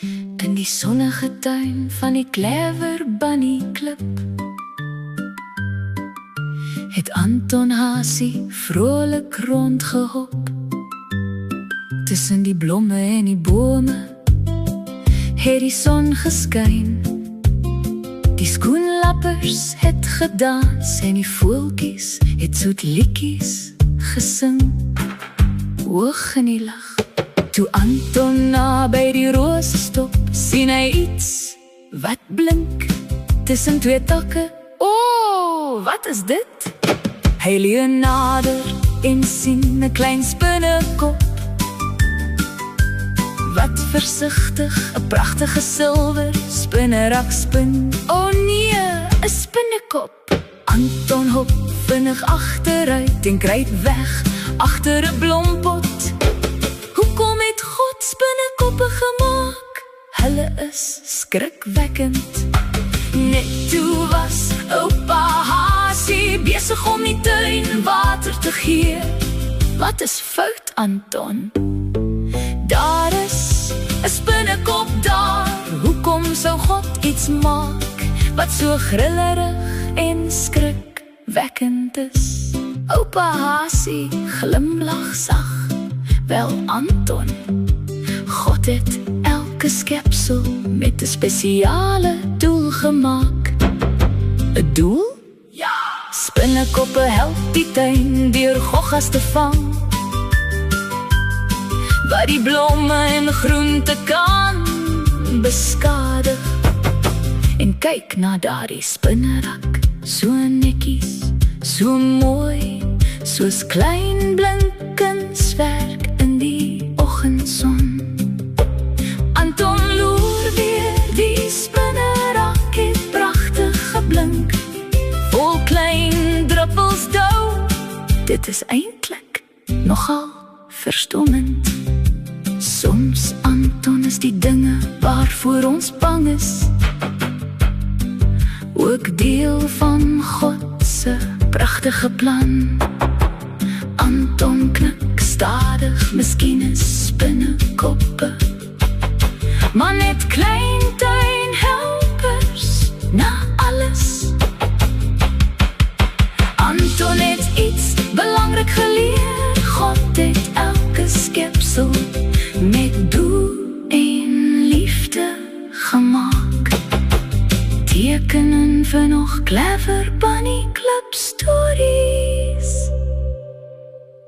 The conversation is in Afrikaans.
In die sonnige tuin van die Clever Bunny klip het Anton Hasie vrolik rondgehop. Tussen die blomme en die bome het die son geskyn. Die skoenlappers het gedans en die voeltjies het soet liedjies gesing. Hoog in die lug, toe Anton naby die rose stop, sien hy iets wat blink tussen twee takke. O, wat is dit? Hy leun nader en sien 'n klein spinnekop wat versigtig 'n pragtige silwer spinnerak spin. O nee, 'n spinnekop. Anton hop vinnig agteruit en kruip weg agter 'n blompot. Hoekom het God spinnekoppe gemaak? Hulle is skrikwekkend. Net toe was oupa Hasie besig om die tuin water te gee. Wat is fout, Anton? Daar is 'n spinnekop daar. Hoekom sou God iets maak wat so grillerig en skrikwekkend is? Oupa Hasie glimlag sag. Wel, Anton, God het elke skepsel met 'n spesiale doel gemaak. 'n Doel? Ja! Spinnekoppe help die tuin deur goggas te vang, wat die blomme en groente kan beskadig. En kyk na daardie spinnerak, so netjies, so mooi, soos klein blinkenswerk in die oggendson. Anton loer weer, die spinnerak het pragtig geblink, vol klein druppels dou. Dit is eintlik nogal verstommend. Soms, Anton, is die dinge waarvoor ons bang is ook deel van God se pragtige plan. Anton knik stadig, miskien is spinnekoppe maar net klein